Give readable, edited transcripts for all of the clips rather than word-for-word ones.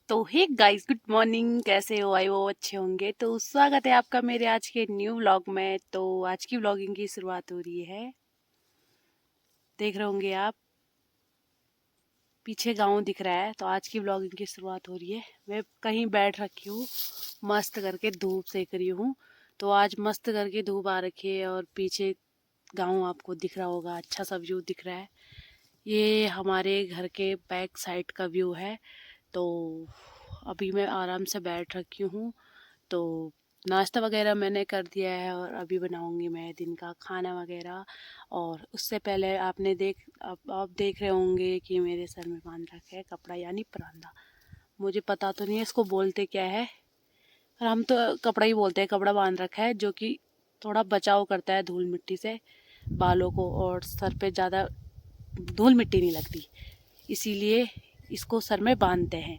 तो hey guys, good morning. कैसे हो? आई वो अच्छे होंगे। तो स्वागत है आपका मेरे आज के न्यू व्लॉग में। तो आज की व्लॉगिंग की शुरुआत हो रही है। देख रहे होंगे आप पीछे गांव दिख रहा है। तो आज की व्लॉगिंग की शुरुआत हो रही है। मैं कहीं बैठ रखी हूँ, मस्त करके धूप सेक रही हूँ। तो आज मस्त करके धूप आ रखी है और पीछे गांव आपको दिख रहा होगा, अच्छा सा व्यू दिख रहा है। ये हमारे घर के बैक साइड का व्यू है। तो अभी मैं आराम से बैठ रखी हूँ। तो नाश्ता वगैरह मैंने कर दिया है और अभी बनाऊंगी मैं दिन का खाना वगैरह। और उससे पहले आप देख रहे होंगे कि मेरे सर में बांध रखा है कपड़ा, यानी परांदा। मुझे पता तो नहीं है इसको बोलते क्या है, पर हम तो कपड़ा ही बोलते हैं। कपड़ा बांध रखा है जो कि थोड़ा बचाव करता है धूल मिट्टी से बालों को, और सर पे ज़्यादा धूल मिट्टी नहीं लगती, इसीलिए इसको सर में बांधते हैं।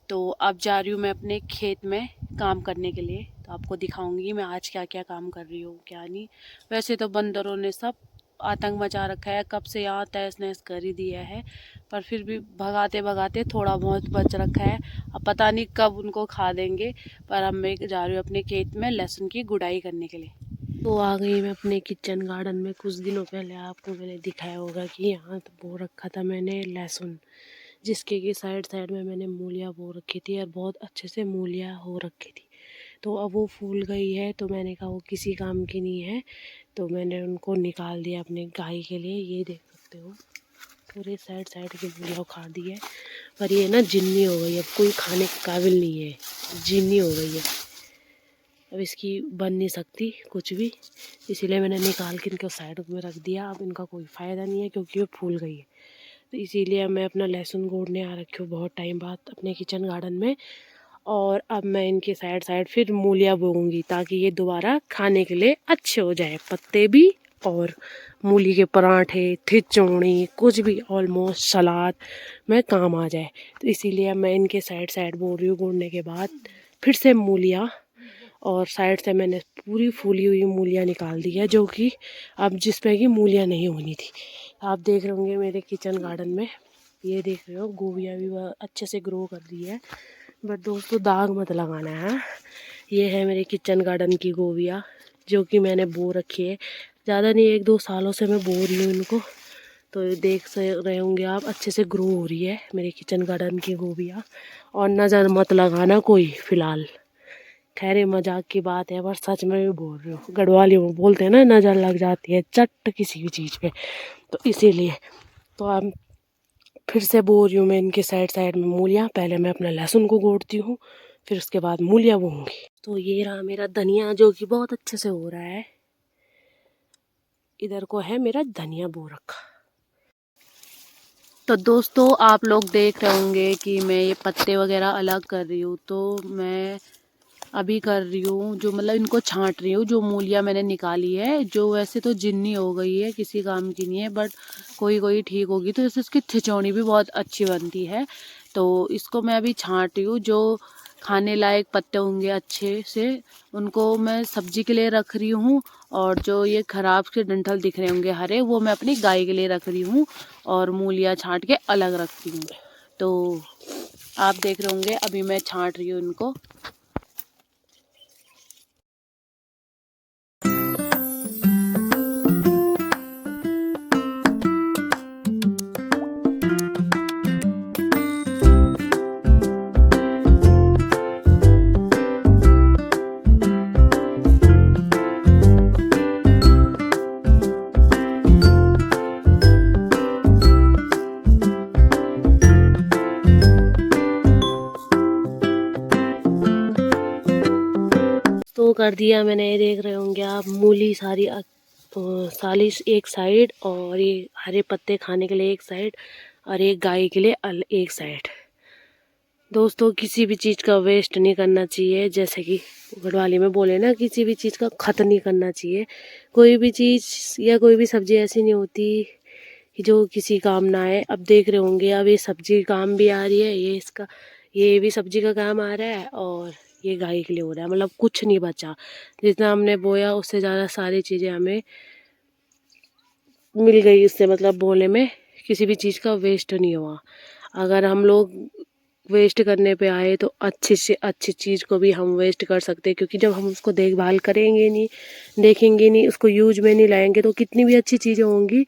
तो अब जा रही हूँ मैं अपने खेत में काम करने के लिए। तो आपको दिखाऊंगी मैं आज क्या क्या काम कर रही हूँ, क्या नहीं। वैसे तो बंदरों ने सब आतंक मचा रखा है, कब से यहाँ तहस नहस कर ही दिया है, पर फिर भी भगाते भगाते थोड़ा बहुत बच रखा है। अब पता नहीं कब उनको खा देंगे। पर अब मैं जा रही हूँ अपने खेत में लहसुन की गुड़ाई करने के लिए। तो आ गई मैं अपने किचन गार्डन में। कुछ दिनों पहले आपको मैंने दिखाया होगा कि यहाँ तो बो रखा था मैंने लहसुन, जिसके कि साइड साइड में मैंने मूलियाँ बो रखी थी और बहुत अच्छे से मूलियाँ हो रखी थी। तो अब वो फूल गई है, तो मैंने कहा वो किसी काम की नहीं है, तो मैंने उनको निकाल दिया अपने गाय के लिए। ये देख सकते हो पूरे साइड साइड की मूलियाँ उखाड़ दी है। पर ये ना जिन्नी हो गई है, अब कोई खाने के काबिल नहीं है, जिन्नी हो गई है। अब इसकी बन नहीं सकती कुछ भी, इसीलिए मैंने निकाल के इनको साइड में रख दिया। अब इनका कोई फ़ायदा नहीं है क्योंकि ये फूल गई है। तो इसीलिए मैं अपना लहसुन गोड़ने आ रखी हूँ बहुत टाइम बाद अपने किचन गार्डन में। और अब मैं इनके साइड साइड फिर मूलियाँ बोऊंगी ताकि ये दोबारा खाने के लिए अच्छे हो जाए, पत्ते भी और मूली के पराठे, खिचड़ी, कुछ भी ऑलमोस्ट सलाद में काम आ जाए। तो इसीलिए अब मैं इनके साइड साइड बो रही हूँ। बोने के बाद फिर से मूलियाँ, और साइड से मैंने पूरी फूली हुई मूलियाँ निकाल दी है, जो कि अब जिस पे कि मूलियाँ नहीं होनी थी। आप देख रहे होंगे मेरे किचन गार्डन में, ये देख रहे हो गोभियाँ भी अच्छे से ग्रो कर दी है। बट दोस्तों दाग मत लगाना है। ये है मेरे किचन गार्डन की गोभियाँ जो कि मैंने बो रखी है। ज़्यादा नहीं, 1-2 सालों से मैं बो रही हूँ इनको। तो देख रहे होंगे आप, अच्छे से ग्रो हो रही है मेरे किचन गार्डन की गोभियाँ। और नज़र मत लगाना कोई फ़िलहाल। खैर ये मजाक की बात है, पर सच में भी बोल रही हूँ। गढ़वाली में बोलते हैं ना, नज़र लग जाती है चट किसी भी चीज़ पे, तो इसीलिए। तो अब फिर से बो रही हूँ मैं इनके साइड साइड में मूलियाँ। पहले मैं अपना लहसुन को गोड़ती हूँ, फिर उसके बाद मूलियाँ बोऊँगी। तो ये रहा मेरा धनिया जो कि बहुत अच्छे से हो रहा है। इधर को है मेरा धनिया बो रखा। तो दोस्तों आप लोग देख रहे होंगे कि मैं ये पत्ते वगैरह अलग कर रही हूँ। तो मैं अभी कर रही हूँ जो, मतलब इनको छांट रही हूँ। जो मूलियाँ मैंने निकाली है, जो वैसे तो जिन्नी हो गई है, किसी काम की नहीं है, बट कोई कोई ठीक होगी। तो जैसे इसकी खिचौड़ी भी बहुत अच्छी बनती है। तो इसको मैं अभी छांट रही हूँ। जो खाने लायक पत्ते होंगे अच्छे से, उनको मैं सब्जी के लिए रख रही हूँ। और जो ये खराब के डंठल दिख रहे होंगे हरे, वो मैं अपनी गाय के लिए रख रही हूँ और मूलियाँ छांट के अलग रखती हूँ। तो आप देख रहे होंगे अभी मैं छांट रही हूँ इनको। तो कर दिया मैंने, ये देख रहे होंगे आप, मूली सारी साली एक साइड, और ये हरे पत्ते खाने के लिए एक साइड, और एक गाय के लिए एक साइड। दोस्तों किसी भी चीज़ का वेस्ट नहीं करना चाहिए, जैसे कि गढ़वाली में बोले ना, किसी भी चीज़ का खत नहीं करना चाहिए। कोई भी चीज़ या कोई भी सब्ज़ी ऐसी नहीं होती कि जो किसी काम ना आए। अब देख रहे होंगे, अब ये सब्ज़ी काम भी आ रही है, ये भी सब्ज़ी का काम आ रहा है, और ये गाय के लिए हो रहा है। मतलब कुछ नहीं बचा, जितना हमने बोया उससे ज़्यादा सारी चीज़ें हमें मिल गई इससे। मतलब बोने में किसी भी चीज़ का वेस्ट नहीं हुआ। अगर हम लोग वेस्ट करने पे आए तो अच्छे से अच्छी चीज़ को भी हम वेस्ट कर सकते हैं, क्योंकि जब हम उसको देखभाल करेंगे नहीं, देखेंगे नहीं, उसको यूज में नहीं लाएंगे तो कितनी भी अच्छी चीज़ें होंगी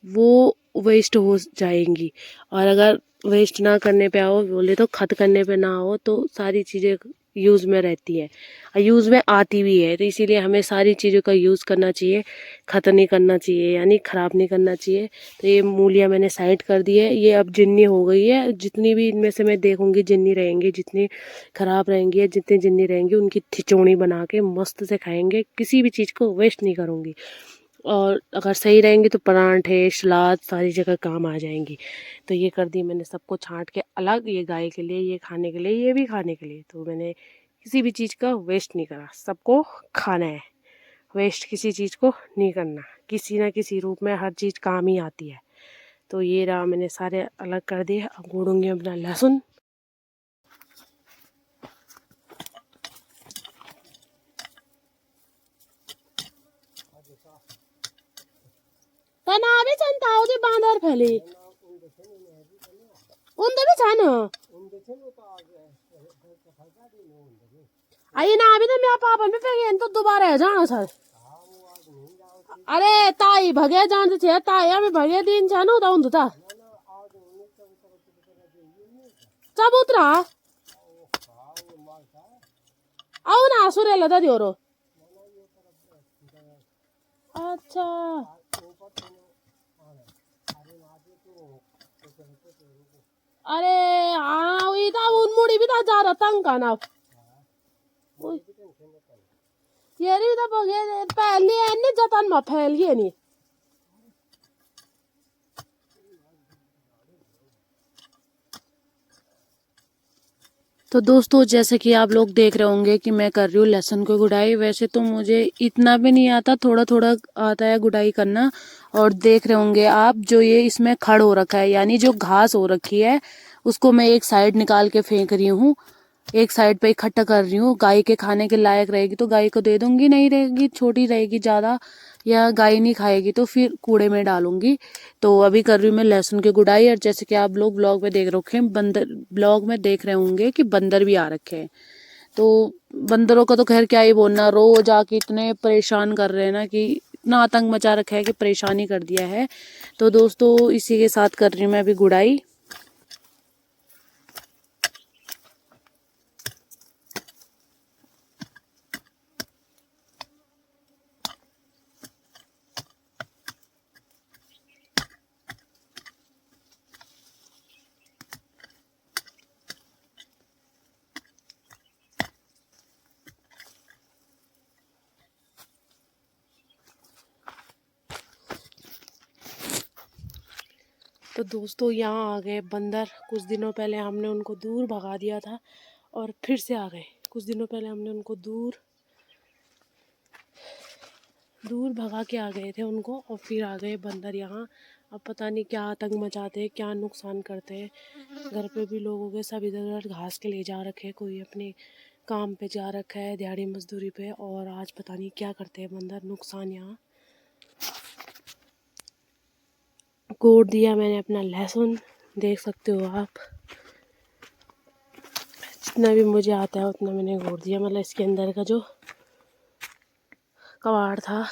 वो वेस्ट हो जाएंगी। और अगर वेस्ट ना करने पे आओ, बोले तो खत करने पे ना हो, तो सारी चीज़ें यूज़ में रहती है और यूज़ में आती भी है। तो इसीलिए हमें सारी चीज़ों का यूज़ करना चाहिए, खत नहीं करना चाहिए, यानी ख़राब नहीं करना चाहिए। तो ये मूलियाँ मैंने साइड कर दी है, ये अब जिन्नी हो गई है। जितनी भी इनमें से मैं देखूंगी जिन्नी रहेंगी, जितनी ख़राब रहेंगी या जितनी जिन्नी रहेंगी उनकी खिचौनी बना के मस्त से खाएंगे, किसी भी चीज़ को वेस्ट नहीं करूँगी। और अगर सही रहेंगी तो परांठे, सलाद सारी जगह काम आ जाएंगी। तो ये कर दी मैंने सबको छांट के अलग, ये गाय के लिए, ये खाने के लिए, ये भी खाने के लिए। तो मैंने किसी भी चीज़ का वेस्ट नहीं करा, सबको खाना है। वेस्ट किसी चीज़ को नहीं करना, किसी ना किसी रूप में हर चीज़ काम ही आती है। तो ये रहा, मैंने सारे अलग कर दिए। अब घोड़ूंगी अपना लहसुन। तना भी चंता होती बांदर फैले उनदे भी छान आई ना अभी तो मेरा पापा में पे तो दोबारा है जाना सर। अरे ताई भगे जान छे, ताई हमें भगे दिन छानो ता उन ता सब उतरा आओ ना सुरेला दा दियोरो। अच्छा अरे हाँ वही था, उन मुड़ी भी था जा रहा तंग का ना ये भी था भगे पहले अन्य जतन में फैल गए नहीं। तो दोस्तों जैसे कि आप लोग देख रहे होंगे कि मैं कर रही हूँ लहसुन की गुड़ाई। वैसे तो मुझे इतना भी नहीं आता, थोड़ा थोड़ा आता है गुड़ाई करना। और देख रहे होंगे आप जो ये इसमें खड़ हो रखा है, यानी जो घास हो रखी है उसको मैं एक साइड निकाल के फेंक रही हूँ, एक साइड पे इकट्ठा कर रही हूँ। गाय के खाने के लायक रहेगी तो गाय को दे दूंगी, नहीं रहेगी छोटी रहेगी ज़्यादा या गाय नहीं खाएगी तो फिर कूड़े में डालूंगी। तो अभी कर रही हूँ मैं लहसुन की गुड़ाई। और जैसे कि आप लोग ब्लॉग में देख रखे हैं, बंदर ब्लॉग में देख रहे होंगे कि बंदर भी आ रखे हैं। तो बंदरों का तो खैर क्या ही बोलना, रोज आके इतने परेशान कर रहे हैं ना कि इतना आतंक मचा रखा है कि परेशानी कर दिया है। तो दोस्तों इसी के साथ कर रही हूँ मैं अभी गुड़ाई। तो दोस्तों यहाँ आ गए बंदर। कुछ दिनों पहले हमने उनको दूर भगा दिया था और फिर से आ गए। कुछ दिनों पहले हमने उनको दूर भगा के आ गए थे उनको, और फिर आ गए बंदर यहाँ। अब पता नहीं क्या आतंक मचाते हैं, क्या नुकसान करते हैं। घर पे भी लोगों के सब इधर उधर घास के ले जा रखे हैं, कोई अपने काम पे जा रखा है दिहाड़ी मजदूरी पे, और आज पता नहीं क्या करते हैं बंदर, नुकसान यहाँ। कोड़ दिया मैंने अपना लहसुन, देख सकते हो आप। जितना भी मुझे आता है उतना मैंने घोड़ दिया, मतलब इसके अंदर का जो कबाड़ था,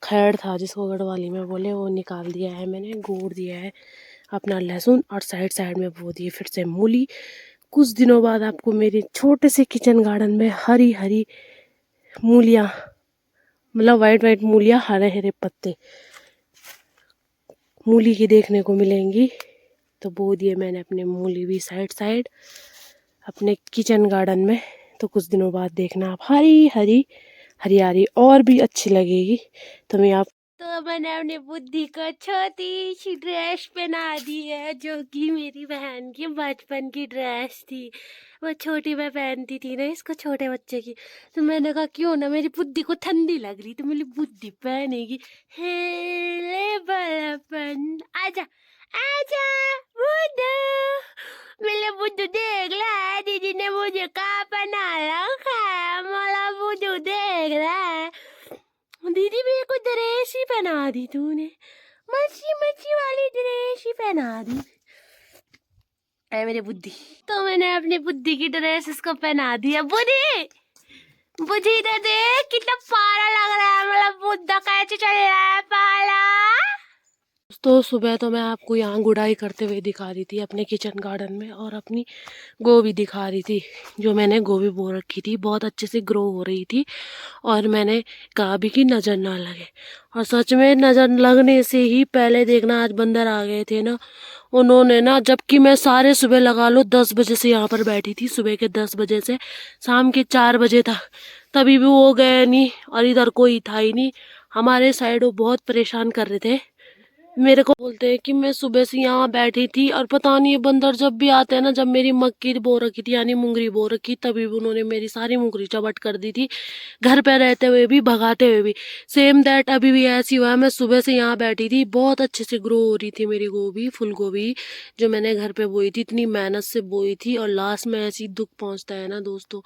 खैड़ था जिसको गढ़वाली में बोले, वो निकाल दिया है मैंने, घोड़ दिया है अपना लहसुन। और साइड साइड में बो दिए फिर से मूली। कुछ दिनों बाद आपको मेरे छोटे से किचन गार्डन में हरी हरी मूलियाँ, मतलब वाइट वाइट मूलियाँ, हरे हरे पत्ते मूली की देखने को मिलेंगी। तो बो दिए मैंने अपने मूली भी साइड साइड अपने किचन गार्डन में। तो कुछ दिनों बाद देखना आप हरी हरी हरियाली और भी अच्छी लगेगी। तो मैं आप तो मैंने अपनी बुद्धि को छोटी सी ड्रेस पहना दी है, जो कि मेरी बहन की बचपन की ड्रेस थी। वो छोटी मैं पहनती थी ना इसको, छोटे बच्चे की। तो मैंने कहा क्यों ना, मेरी बुद्धि को ठंडी लग रही तो मेरी बुद्धि पहनेगी। हेले बलपन आजा आजा बुद्धू, मेरे बुद्धू देख ला, दीदी ने मुझे कहा बना रखा है, मला बुद्धू देख रहा है। दीदी मेरे को ड्रेस ही पहना दी तूने, मच्छी मच्छी वाली ड्रेस ही पहना दी। है मेरी बुद्धि। तो मैंने अपनी बुद्धि की ड्रेस इसको पहना दिया। बुद्धि बुद्धि इधर देख, कितना पारा लग रहा है, मतलब बुद्धा कैसे चल रहा है पाला। तो सुबह तो मैं आपको यहाँ गुड़ाई करते हुए दिखा रही थी अपने किचन गार्डन में, और अपनी गोभी दिखा रही थी। जो मैंने गोभी बो रखी थी, बहुत अच्छे से ग्रो हो रही थी, और मैंने कहा भी कि नज़र ना लगे, और सच में नज़र लगने से ही पहले देखना आज बंदर आ गए थे ना। उन्होंने ना, जबकि मैं सारे सुबह लगा लो 10 बजे से यहाँ पर बैठी थी, सुबह के 10 बजे से शाम के 4 बजे तक, तभी भी वो गए नहीं, और इधर कोई था ही नहीं। हमारे साइड वो बहुत परेशान कर रहे थे। मेरे को बोलते हैं कि मैं सुबह से यहाँ बैठी थी, और पता नहीं ये बंदर जब भी आते हैं ना, जब मेरी मक्की बो रखी थी यानी मुंगरी बो रखी, तभी भी उन्होंने मेरी सारी मुंगरी चबट कर दी थी, घर पे रहते हुए भी, भगाते हुए भी। सेम दैट अभी भी ऐसी हुआ है। मैं सुबह से यहाँ बैठी थी, बहुत अच्छे से ग्रो हो रही थी मेरी गोभी, फुल गोभी जो मैंने घर पे बोई थी, इतनी मेहनत से बोई थी, और लास्ट में ऐसी दुख पहुँचता है ना दोस्तों,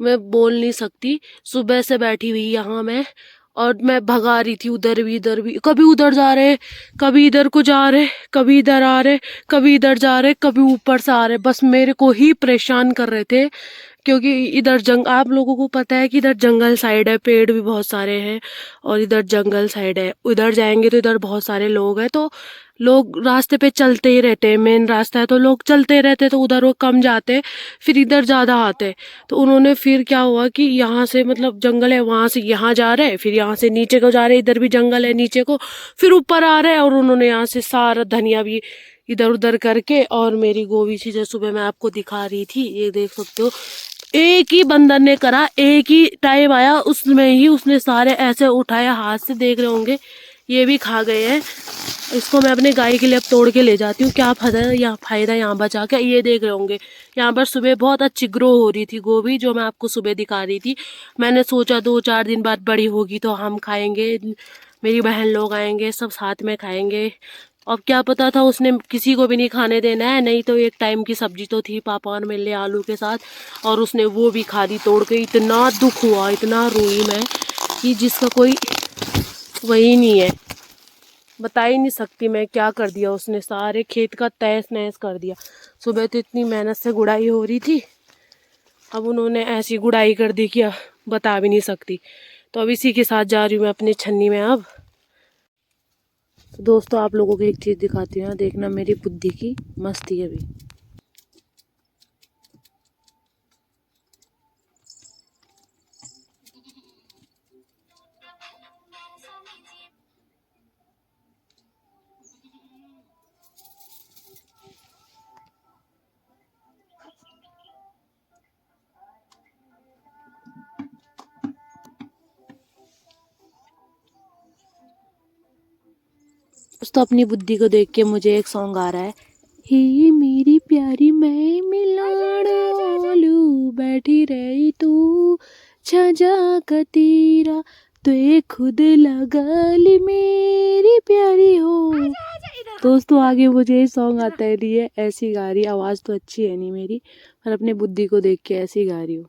मैं बोल नहीं सकती। सुबह से बैठी हुई यहाँ मैं, और मैं भगा रही थी उधर भी इधर भी, कभी उधर जा रहे, कभी इधर को जा रहे, कभी इधर आ रहे, कभी इधर जा रहे, कभी ऊपर से आ रहे, बस मेरे को ही परेशान कर रहे थे। क्योंकि इधर आप लोगों को पता है कि इधर जंगल साइड है, पेड़ भी बहुत सारे हैं, और इधर जंगल साइड है। उधर जाएंगे तो इधर बहुत सारे लोग हैं, तो लोग रास्ते पे चलते ही रहते हैं, मेन रास्ता है तो लोग चलते रहते, तो उधर वो कम जाते, फिर इधर ज़्यादा आते। तो उन्होंने फिर क्या हुआ कि यहाँ से, मतलब जंगल है, वहाँ से यहाँ जा रहे, फिर यहाँ से नीचे को जा रहे, इधर भी जंगल है नीचे को, फिर ऊपर आ रहे, और उन्होंने यहाँ से सारा धनिया भी इधर उधर करके, और मेरी गोभी सी जो सुबह मैं आपको दिखा रही थी, ये देख सकते हो, एक ही बंदर ने करा, एक ही टाइम आया, उसमें ही उसने सारे ऐसे उठाया हाथ से, देख रहे होंगे, ये भी खा गए हैं। इसको मैं अपने गाय के लिए अब तोड़ के ले जाती हूँ, क्या फायदा यहाँ बचा के। ये देख रहे होंगे, यहाँ पर सुबह बहुत अच्छी ग्रो हो रही थी गोभी, जो मैं आपको सुबह दिखा रही थी। मैंने सोचा 2-4 दिन बाद बड़ी होगी तो हम खाएंगे, मेरी बहन लोग आएंगे, सब साथ में खाएंगे। अब क्या पता था उसने किसी को भी नहीं खाने देना है, नहीं तो एक टाइम की सब्जी तो थी पापा और मेरे लिए आलू के साथ, और उसने वो भी खा दी तोड़ के। इतना दुख हुआ, इतना रोई मैं कि जिसका कोई वही नहीं है, बता ही नहीं सकती मैं क्या कर दिया उसने, सारे खेत का तहस नहस कर दिया। सुबह तो इतनी मेहनत से गुड़ाई हो रही थी, अब उन्होंने ऐसी गुड़ाई कर दी कि बता भी नहीं सकती। तो अब इसी के साथ जा रही हूँ मैं अपनी छन्नी में। अब तो दोस्तों आप लोगों को एक चीज़ दिखाती हूँ, देखना मेरी बुद्धि की मस्ती अभी। दोस्तों अपनी बुद्धि को देख के मुझे एक सॉन्ग आ रहा है, हे मेरी प्यारी मैं मिलाड़ ओलू बैठी रही तू छजा कतीरा, तो ये खुद लगल मेरी प्यारी हो। दोस्तों आगे मुझे सॉन्ग आता है, नहीं है ऐसी गा रही, आवाज़ तो अच्छी है नहीं मेरी, पर अपने बुद्धि को देख के ऐसी गा रही हूँ।